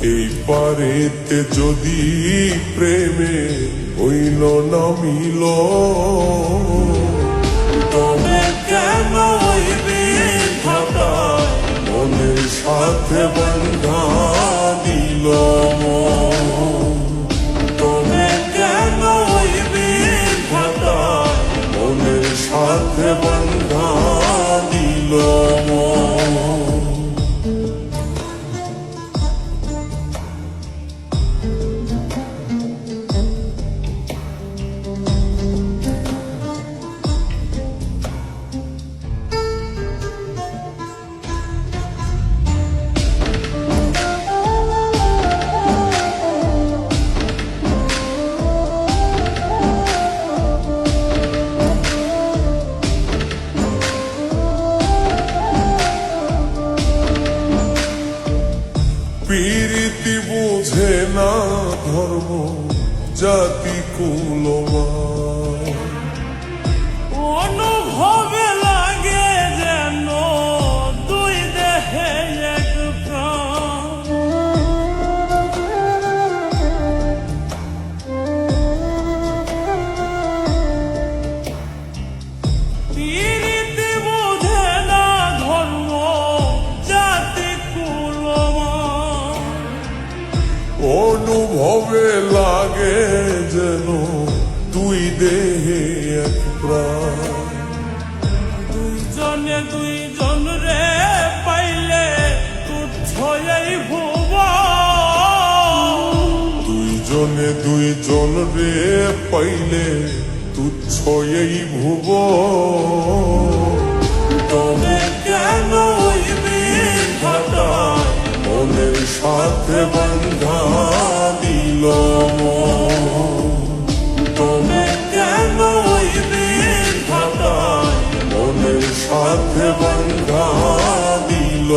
এই পারেতে যদি প্রেমে হইল না মিল, তবে কেন মনের সাথে বন্ধা দিল, তবে কেন মনের সাথে বন্ধা দিল। প্রীতি বুঝে না ধর্ম জাতি কুলমান, অনুভবে লাগে যেন দুই দেহে এক প্রাণ। প্রীতি বুঝে না ধর্ম জাতি কুলমান, অনুভবে লাগে যেন দুই দেহে এক প্রাণ। দুইজনে দুইজন রে পাইলে তুচ্ছ এই ভুবন, দুইজনে দুইজন রে পাইলে তুচ্ছ এই ভুব, তবে কেন মনের সাথে বন্ধা দিল, তবে কেন মনের সাথে বন্ধা দিল।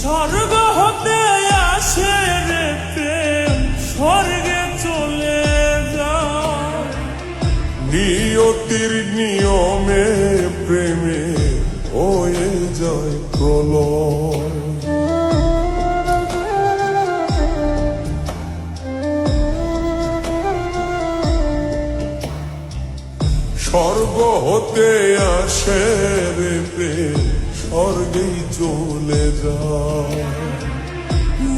স্বর্গ হতে আসে রে প্রেম, স্বর্গে চলে যায়। নিয়তির নিয়মে প্রেমে হয়ে যায় প্রলয়, স্বর্গ হতে আসে রে প্রেম, স্বর্গেই চলে যায়।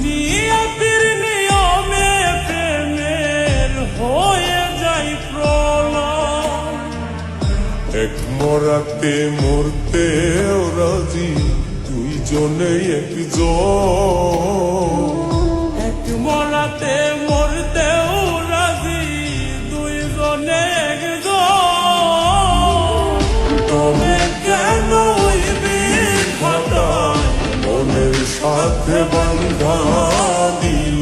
নিয়তির নিয়মে প্রেমের হয়ে যায় প্রলয়, এক মরাতে মরতে রাজি দুইজনে একজন, এক মরাতে মরতেও রাজি দুইজনে একজন, তবে কেন মনের সাথে বন্ধা দিল।